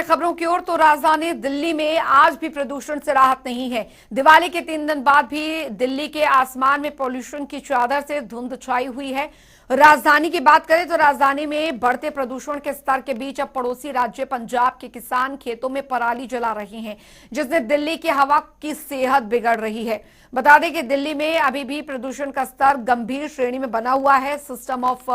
खबरों की ओर, तो राजधानी दिल्ली में आज भी प्रदूषण से राहत नहीं है। दिवाली के 3 दिन बाद भी दिल्ली के आसमान में पॉल्यूशन की चादर से धुंध छाई हुई है। राजधानी की बात करें तो राजधानी में बढ़ते प्रदूषण के स्तर के बीच अब पड़ोसी राज्य पंजाब के किसान खेतों में पराली जला रहे हैं, जिससे दिल्ली की हवा की सेहत बिगड़ रही है। बता दें कि दिल्ली में अभी भी प्रदूषण का स्तर गंभीर श्रेणी में बना हुआ है। System of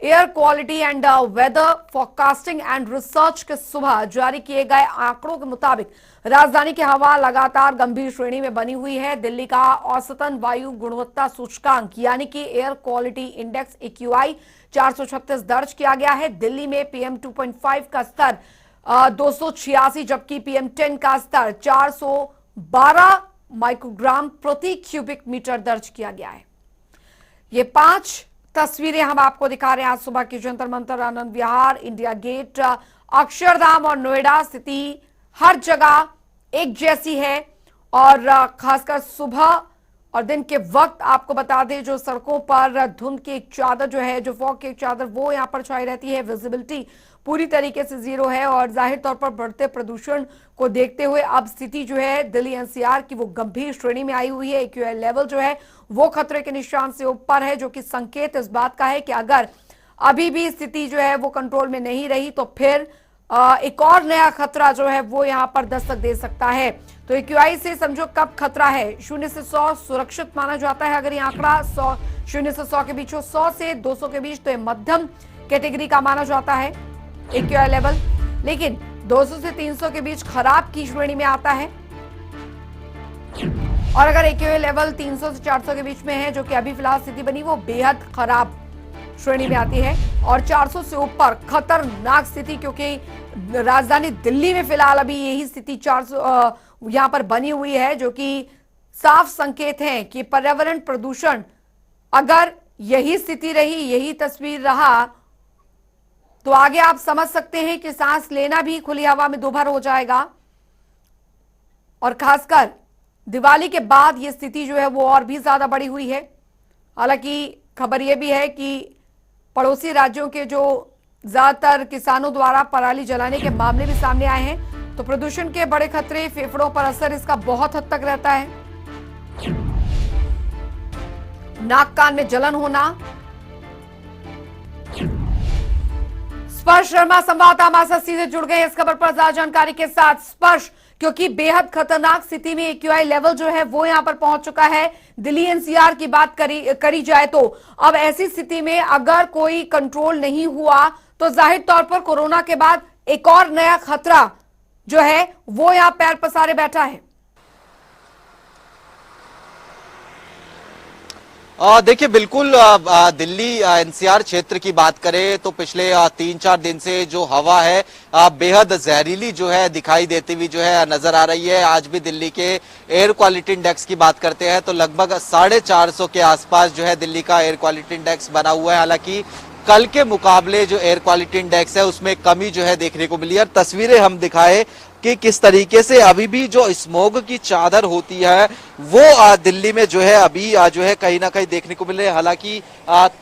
air quality and weather forecasting and research के सुबह जारी किए गए आंकड़ों के मुताबिक राजधानी की हवा लगातार गंभीर श्रेणी में बनी हुई है। दिल्ली का औसतन वायु गुणवत्ता सूचकांक यानी कि एयर क्वालिटी इंडेक्स AQI 436 दर्ज किया गया है। दिल्ली में PM 2.5 का स्तर 286 जबकि PM 10 का स्तर 412 माइक्रोग्राम प्रति क्यूबिक मीटर दर्ज किया गया है। ये 5 तस्वीरें हम आपको दिखा रहे हैं आज सुबह की। जंतर मंतर, आनंद विहार, इंडिया गेट, अक्षरधाम और नोएडा, स्थिति हर जगह एक जैसी है। और खासकर सुबह और दिन के वक्त आपको बता दें, जो सड़कों पर धुंध की एक चादर जो है, जो फॉग की एक चादर, वो यहां पर छाई रहती है। विजिबिलिटी पूरी तरीके से जीरो है और जाहिर तौर पर बढ़ते प्रदूषण को देखते हुए अब स्थिति जो है दिल्ली NCR की वो गंभीर श्रेणी में आई हुई है। AQI लेवल जो है वो खतरे के निशान से ऊपर है, जो कि संकेत इस बात का है कि अगर अभी भी स्थिति जो है वो कंट्रोल में नहीं रही तो फिर एक और नया खतरा जो है वो यहां पर दस्तक दे सकता है। तो AQI से समझो कब खतरा है। 0 से 100 सुरक्षित माना जाता है। अगर ये आंकड़ा 0 से 100 के बीच हो, 100 से 200 के बीच, तो ये मध्यम कैटेगरी का माना जाता है AQI लेवल। लेकिन 200 से 300 के बीच खराब की श्रेणी में आता है। और अगर AQI लेवल 300 से 400 के बीच में है, जो कि अभी फिलहाल स्थिति बनी, वो बेहद खराब श्रेणी में आती है। और 400 से ऊपर खतरनाक स्थिति, क्योंकि राजधानी दिल्ली में फिलहाल अभी यही स्थिति 400 यहां पर बनी हुई है, जो कि साफ संकेत है कि पर्यावरण प्रदूषण, अगर यही स्थिति रही, यही तस्वीर रहा, तो आगे आप समझ सकते हैं कि सांस लेना भी खुली हवा में दोभर हो जाएगा। और खासकर दिवाली के बाद ये स्थिति जो है वो और भी ज्यादा बढ़ी हुई है। हालांकि खबर यह भी है कि पड़ोसी राज्यों के जो ज्यादातर किसानों द्वारा पराली जलाने के मामले भी सामने आए हैं, तो प्रदूषण के बड़े खतरे, फेफड़ों पर असर इसका बहुत हद तक रहता है। नाक कान में जलन होना। स्पर्श शर्मा संवाददाता हमारे साथ सीधे जुड़ गए इस खबर पर ज्यादा जानकारी के साथ। स्पर्श, क्योंकि बेहद खतरनाक स्थिति में AQI लेवल जो है वो यहां पर पहुंच चुका है। दिल्ली NCR की बात करी जाए तो अब ऐसी स्थिति में अगर कोई कंट्रोल नहीं हुआ तो जाहिर तौर पर कोरोना के बाद एक और नया खतरा जो है वो यहां पैर पसारे बैठा है। देखिए, बिल्कुल दिल्ली NCR क्षेत्र की बात करें तो पिछले 3-4 दिन से जो हवा है बेहद जहरीली जो है दिखाई देती हुई जो है नजर आ रही है। आज भी दिल्ली के एयर क्वालिटी इंडेक्स की बात करते हैं तो लगभग 450 के आसपास जो है दिल्ली का एयर क्वालिटी इंडेक्स बना हुआ है। हालांकि कल के मुकाबले जो एयर क्वालिटी इंडेक्स है उसमें कमी जो है देखने को मिली है। तस्वीरें हम दिखाए कि किस तरीके से अभी भी जो स्मोग की चादर होती है वो दिल्ली में जो है अभी जो है कहीं ना कहीं देखने को मिल रही है। हालांकि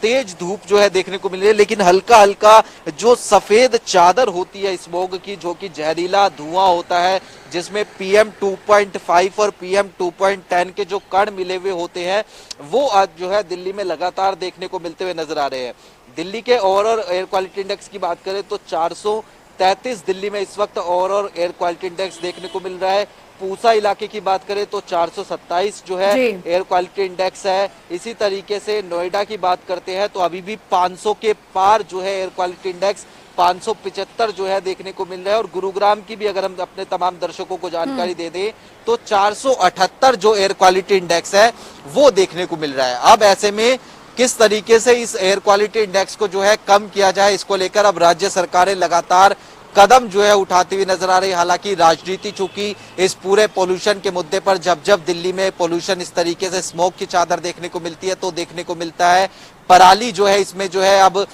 तेज धूप जो है देखने को मिल रही है, लेकिन हल्का हल्का जो सफेद चादर होती है स्मोग की, जो कि जहरीला धुआं होता है, जिसमें PM 2.5 और PM 2.10 के जो कण मिले हुए होते हैं वो आज जो है दिल्ली में लगातार देखने को मिलते हुए नजर आ रहे हैं। दिल्ली के ओवरऑल एयर क्वालिटी इंडेक्स की बात करें तो 433 दिल्ली में इस वक्त ओवरऑल एयर क्वालिटी इंडेक्स देखने को मिल रहा है। पूसा इलाके की बात करें तो 427 जो है एयर क्वालिटी इंडेक्स है। इसी तरीके से नोएडा की बात करते हैं तो अभी भी 500 के पार जो है एयर क्वालिटी इंडेक्स 575 जो है देखने को मिल रहा है। और गुरुग्राम की भी अगर हम अपने तमाम दर्शकों को जानकारी दे दें तो 478 जो एयर क्वालिटी इंडेक्स है वो देखने को मिल रहा है। अब ऐसे में किस तरीके से इस एयर क्वालिटी इंडेक्स को जो है कम किया जाए, इसको लेकर अब राज्य सरकारें लगातार कदम जो है उठाती हुई नजर आ रही है। हालांकि राजनीति चूंकि इस पूरे पोल्यूशन के मुद्दे पर जब जब दिल्ली में पोल्यूशन इस तरीके से स्मोक की चादर देखने को मिलती है तो देखने को मिलता है पराली जो है इसमें जो है अब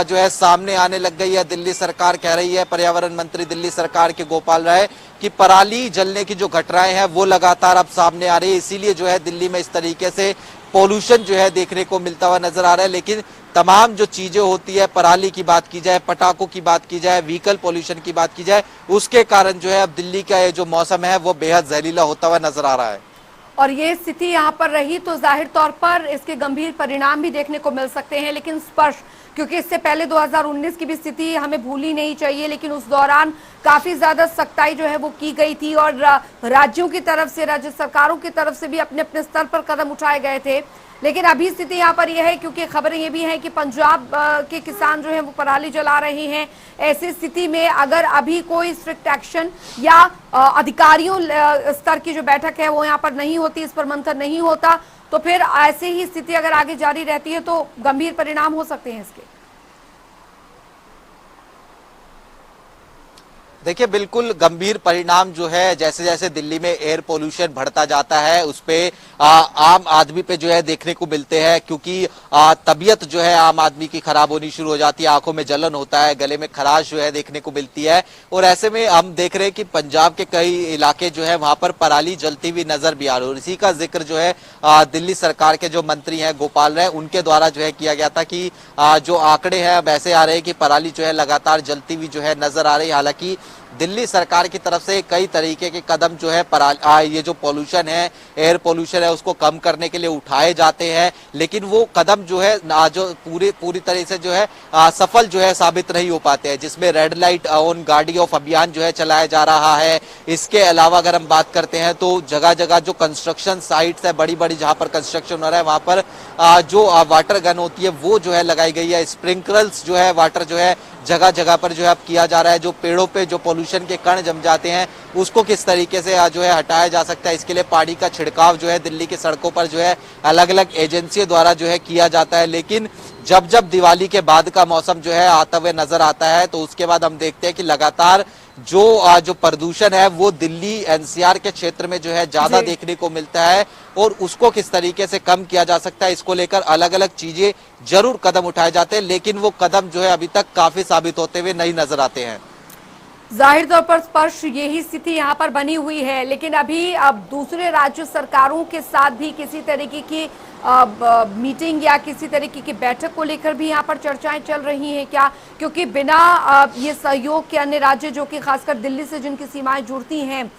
जो है सामने आने लग गई है। दिल्ली सरकार कह रही है, परिवहन मंत्री दिल्ली सरकार के गोपाल राय, कि पराली जलने की जो घटनाएं हैं वो लगातार अब सामने आ रही है। इसीलिए जो है दिल्ली में इस तरीके से पोल्यूशन जो है देखने को मिलता हुआ नजर आ रहा है। लेकिन तमाम जो चीजें होती है, पराली की बात की जाए, पटाखों की बात की जाए, व्हीकल पोल्यूशन की बात की जाए, उसके कारण जो है अब दिल्ली का ये जो मौसम है वो बेहद जहरीला होता हुआ नजर आ रहा है। और ये स्थिति यहाँ पर रही तो जाहिर तौर पर इसके गंभीर परिणाम भी देखने को मिल सकते हैं। लेकिन स्पर्श, क्योंकि इससे पहले 2019 की भी स्थिति हमें भूलनी नहीं चाहिए, लेकिन उस दौरान काफी ज्यादा सख्ताई जो है वो की गई थी और राज्यों की तरफ से, राज्य सरकारों की तरफ से भी अपने अपने स्तर पर कदम उठाए गए थे। लेकिन अभी स्थिति यहाँ पर यह है, क्योंकि खबरें ये भी हैं कि पंजाब के किसान जो है वो पराली जला रहे हैं। ऐसी स्थिति में अगर अभी कोई स्ट्रिक्ट एक्शन या अधिकारियों स्तर की जो बैठक है वो यहाँ पर नहीं होती, इस पर मंथन नहीं होता, तो फिर ऐसे ही स्थिति अगर आगे जारी रहती है तो गंभीर परिणाम हो सकते हैं इसके। देखिए, बिल्कुल गंभीर परिणाम जो है, जैसे जैसे दिल्ली में एयर पोल्यूशन बढ़ता जाता है उस पे आम आदमी पे जो है देखने को मिलते हैं, क्योंकि तबीयत जो है आम आदमी की खराब होनी शुरू हो जाती है, आंखों में जलन होता है, गले में खराश जो है देखने को मिलती है। और ऐसे में हम देख रहे हैं कि पंजाब के कई इलाके जो है वहां पर पराली जलती हुई नजर भी आ रही है। और इसी का जिक्र जो है दिल्ली सरकार के जो मंत्री हैं गोपाल राय, उनके द्वारा जो है किया गया था कि जो आंकड़े हैं अब ऐसे आ रहे हैं कि पराली जो है लगातार जलती हुई जो है नजर आ रही है। हालांकि दिल्ली सरकार की तरफ से कई तरीके के कदम जो है ये जो पोल्यूशन है, एयर पोल्यूशन है, उसको कम करने के लिए उठाए जाते हैं, लेकिन वो कदम जो है जो पूरी तरह से जो है सफल जो है साबित नहीं हो पाते हैं, जिसमें रेड लाइट ऑन गाड़ी ऑफ अभियान जो है चलाया जा रहा है। इसके अलावा अगर हम बात करते हैं तो जगह जगह जो कंस्ट्रक्शन साइट्स है, बड़ी बड़ी जहां पर कंस्ट्रक्शन हो रहा है वहां पर जो वाटर गन होती है वो जो है लगाई गई है। स्प्रिंकलर्स जो है वाटर जो है जगह जगह पर जो है अब किया जा रहा है। जो पेड़ों पे जो पोल्यूशन के कण जम जाते हैं उसको किस तरीके से जो है हटाया जा सकता है, इसके लिए पानी का छिड़काव जो है दिल्ली की सड़कों पर जो है अलग अलग एजेंसियों द्वारा जो है किया जाता है। लेकिन जब जब दिवाली के बाद का मौसम जो है आता हुए नजर आता है तो उसके बाद हम देखते हैं कि लगातार जो प्रदूषण है वो दिल्ली एनसीआर के क्षेत्र में जो है ज्यादा देखने को मिलता है। और उसको किस तरीके से कम किया जा सकता है, इसको लेकर अलग अलग चीजें जरूर कदम उठाए जाते हैं, लेकिन वो कदम जो है अभी तक काफी साबित होते हुए नहीं नजर आते हैं। जाहिर तौर पर स्पर्श यही स्थिति यहाँ पर बनी हुई है। लेकिन अभी अब दूसरे राज्य सरकारों के साथ भी किसी तरीके की मीटिंग या किसी तरीके की बैठक को लेकर भी यहाँ पर चर्चाएं चल रही हैं क्या? क्योंकि बिना ये सहयोग के अन्य राज्य जो कि खासकर दिल्ली से जिनकी सीमाएं जुड़ती हैं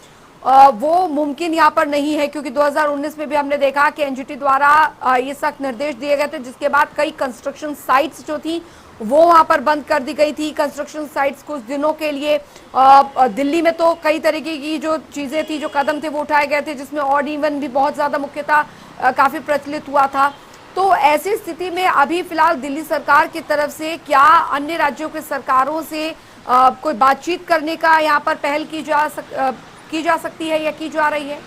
वो मुमकिन यहाँ पर नहीं है, क्योंकि 2019 में भी हमने देखा कि एनजीटी द्वारा ये सख्त निर्देश दिए गए थे, जिसके बाद कई कंस्ट्रक्शन साइट्स जो थी वो वहां पर बंद कर दी गई थी। कंस्ट्रक्शन साइट्स कुछ दिनों के लिए दिल्ली में तो कई तरीके की जो चीजें थी, जो कदम थे वो उठाए गए थे, जिसमें ऑड इवन भी बहुत ज्यादा मुख्यतः काफी प्रचलित हुआ था। तो ऐसी स्थिति में अभी फिलहाल दिल्ली सरकार की तरफ से क्या अन्य राज्यों के सरकारों से कोई बातचीत करने का यहाँ पर पहल की जा सकती है या की जा रही है?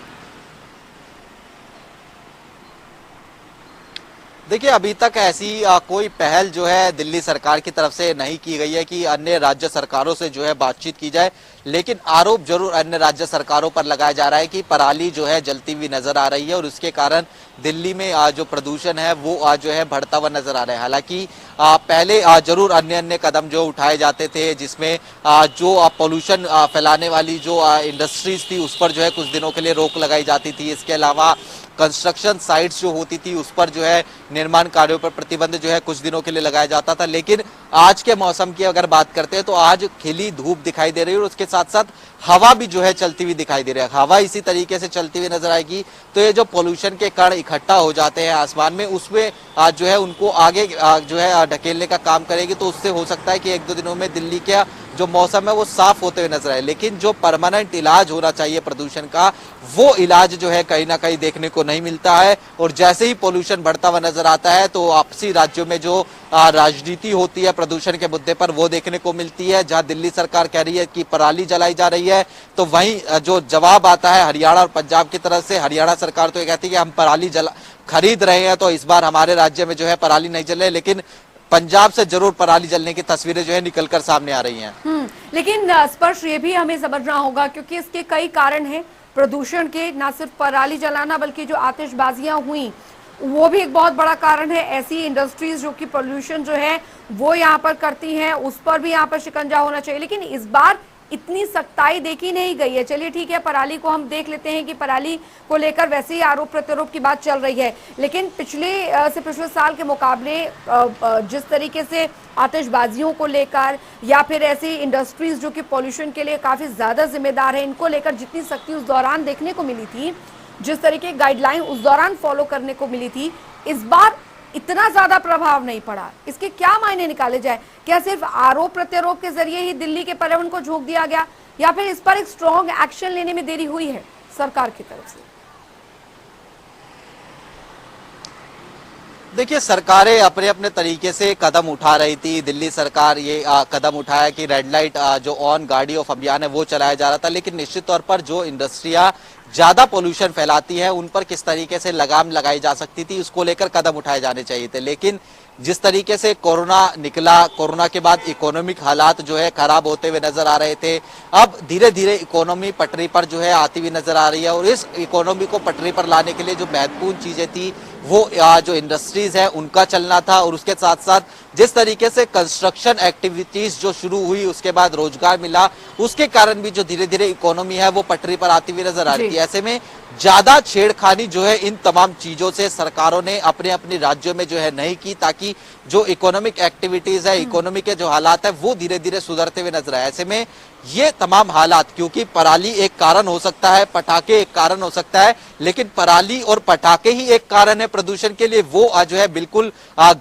देखिए, अभी तक ऐसी कोई पहल जो है दिल्ली सरकार की तरफ से नहीं की गई है कि अन्य राज्य सरकारों से जो है बातचीत की जाए, लेकिन आरोप जरूर अन्य राज्य सरकारों पर लगाया जा रहा है कि पराली जो है जलती हुई नजर आ रही है और उसके कारण दिल्ली में जो प्रदूषण है वो जो है बढ़ता हुआ नजर आ रहा है। हालांकि पहले जरूर अन्य कदम जो उठाए जाते थे, जिसमें जो पोल्यूशन फैलाने वाली जो इंडस्ट्रीज थी उस पर जो है कुछ दिनों के लिए रोक लगाई जाती थी। इसके अलावा कंस्ट्रक्शन साइट्स जो होती थी उस पर जो है निर्माण कार्यों पर प्रतिबंध जो है कुछ दिनों के लिए लगाया जाता था। लेकिन आज के मौसम की अगर बात करते हैं तो आज खिली धूप दिखाई दे रही है और उसके साथ साथ हवा भी जो है चलती हुई दिखाई दे रही है। हवा इसी तरीके से चलती हुई नजर आएगी तो ये जो पोल्यूशन के कण इकट्ठा हो जाते हैं आसमान में, उसमें जो है उनको आगे जो है ढकेलने का काम करेगी। तो उससे हो सकता है कि एक दो दिनों में दिल्ली का जो मौसम है वो साफ होते हुए नजर आए। लेकिन जो परमानेंट इलाज होना चाहिए प्रदूषण का, वो इलाज जो है कहीं ना कहीं देखने को नहीं मिलता है। और जैसे ही पोल्यूशन बढ़ता हुआ नजर आता है तो आपसी राज्यों में जो राजनीति होती है प्रदूषण के मुद्दे पर वो देखने को मिलती है। जहां दिल्ली सरकार कह रही है कि पराली जलाई जा रही है तो वहीं जो जवाब आता है हरियाणा और पंजाब की तरफ से, हरियाणा सरकार तो ये कहती है कि हम पराली खरीद रहे हैं तो इस बार हमारे राज्य में जो है पराली नहीं जल रही, लेकिन पंजाब से जरूर पराली जलने की तस्वीरें जो है निकलकर सामने आ रही हैं। लेकिन स्पर्श ये भी हमें समझना होगा, क्योंकि इसके कई कारण हैं प्रदूषण के, ना सिर्फ पराली जलाना बल्कि जो आतिशबाजियां हुई वो भी एक बहुत बड़ा कारण है। ऐसी इंडस्ट्रीज जो कि पोल्यूशन जो है वो यहाँ पर करती हैं उस पर भी यहाँ पर शिकंजा होना चाहिए। लेकिन इस बार इतनी सख्ताई देखी नहीं गई है। चलिए ठीक है, पराली को हम देख लेते हैं कि पराली को लेकर वैसे ही आरोप प्रत्यारोप की बात चल रही है, लेकिन पिछले साल के मुकाबले जिस तरीके से आतिशबाजियों को लेकर या फिर ऐसी इंडस्ट्रीज जो कि पॉल्यूशन के लिए काफी ज्यादा जिम्मेदार है, इनको लेकर जितनी सख्ती उस दौरान देखने को मिली थी, जिस तरीके गाइडलाइन उस दौरान फॉलो करने को मिली थी, इस बार इतना ज्यादा प्रभाव नहीं पड़ा। इसके क्या मायने निकाले जाए? क्या सिर्फ आरोप प्रत्यारोप के जरिए ही दिल्ली के पर्यावरण को झोंक दिया गया, या फिर इस पर एक स्ट्रॉन्ग एक्शन लेने में देरी हुई है सरकार की तरफ से? देखिए, सरकारें अपने अपने तरीके से कदम उठा रही थी। दिल्ली सरकार ये कदम उठाया कि रेड लाइट जो ऑन गाड़ी ऑफ अभियान है वो चलाया जा रहा था, लेकिन निश्चित तौर पर जो इंडस्ट्रियां ज्यादा पोल्यूशन फैलाती है उन पर किस तरीके से लगाम लगाई जा सकती थी, उसको लेकर कदम उठाए जाने चाहिए थे। लेकिन जिस तरीके से कोरोना निकला, कोरोना के बाद इकोनॉमिक हालात जो है खराब होते हुए नजर आ रहे थे, अब धीरे धीरे इकोनॉमी पटरी पर जो है आती हुई नजर आ रही है। और इस इकोनॉमी को पटरी पर लाने के लिए जो महत्वपूर्ण चीजें थी वो जो इंडस्ट्रीज है उनका चलना था, और उसके साथ साथ जिस तरीके से कंस्ट्रक्शन एक्टिविटीज जो शुरू हुई, उसके बाद रोजगार मिला, उसके कारण भी जो धीरे धीरे इकोनॉमी है वो पटरी पर आती हुई नजर आ रही है। ऐसे में ज्यादा छेड़खानी जो है इन तमाम चीजों से सरकारों ने अपने अपने राज्यों में जो है नहीं की, ताकि जो इकोनॉमिक एक्टिविटीज है, इकोनॉमी के जो हालात है वो धीरे धीरे सुधरते हुए नजर आए। ऐसे में ये तमाम हालात, क्योंकि पराली एक कारण हो सकता है, पटाखे एक कारण हो सकता है, लेकिन पराली और पटाखे ही एक कारण है प्रदूषण के लिए, वो जो है बिल्कुल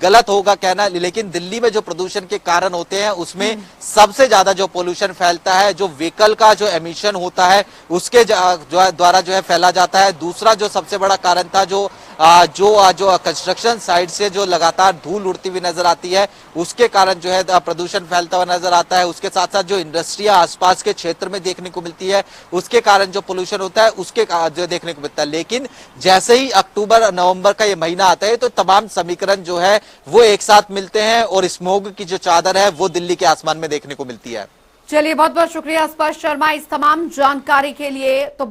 गलत होगा कहना। लेकिन दिल्ली में जो प्रदूषण के कारण होते हैं उसमें सबसे ज्यादा जो पोल्यूशन फैलता है, जो व्हीकल का जो एमिशन होता है उसके द्वारा जो है फैला जाता है। दूसरा जो सबसे बड़ा कारण था, जो कंस्ट्रक्शन साइट से जो लगातार धूल उड़ती हुई नजर आती है, उसके कारण जो है प्रदूषण फैलता हुआ नजर आता है। उसके साथ साथ जो इंडस्ट्रियां आसपास के क्षेत्र में देखने को मिलती है, उसके कारण जो पोल्यूशन होता है उसके जो देखने को मिलता है। लेकिन जैसे ही अक्टूबर नवंबर का ये महीना आता है तो तमाम समीकरण जो है वो एक साथ मिलते हैं और स्मोग की जो चादर है वो दिल्ली के आसमान में देखने को मिलती है। चलिए, बहुत बहुत शुक्रिया स्पर्श शर्मा इस तमाम जानकारी के लिए। तो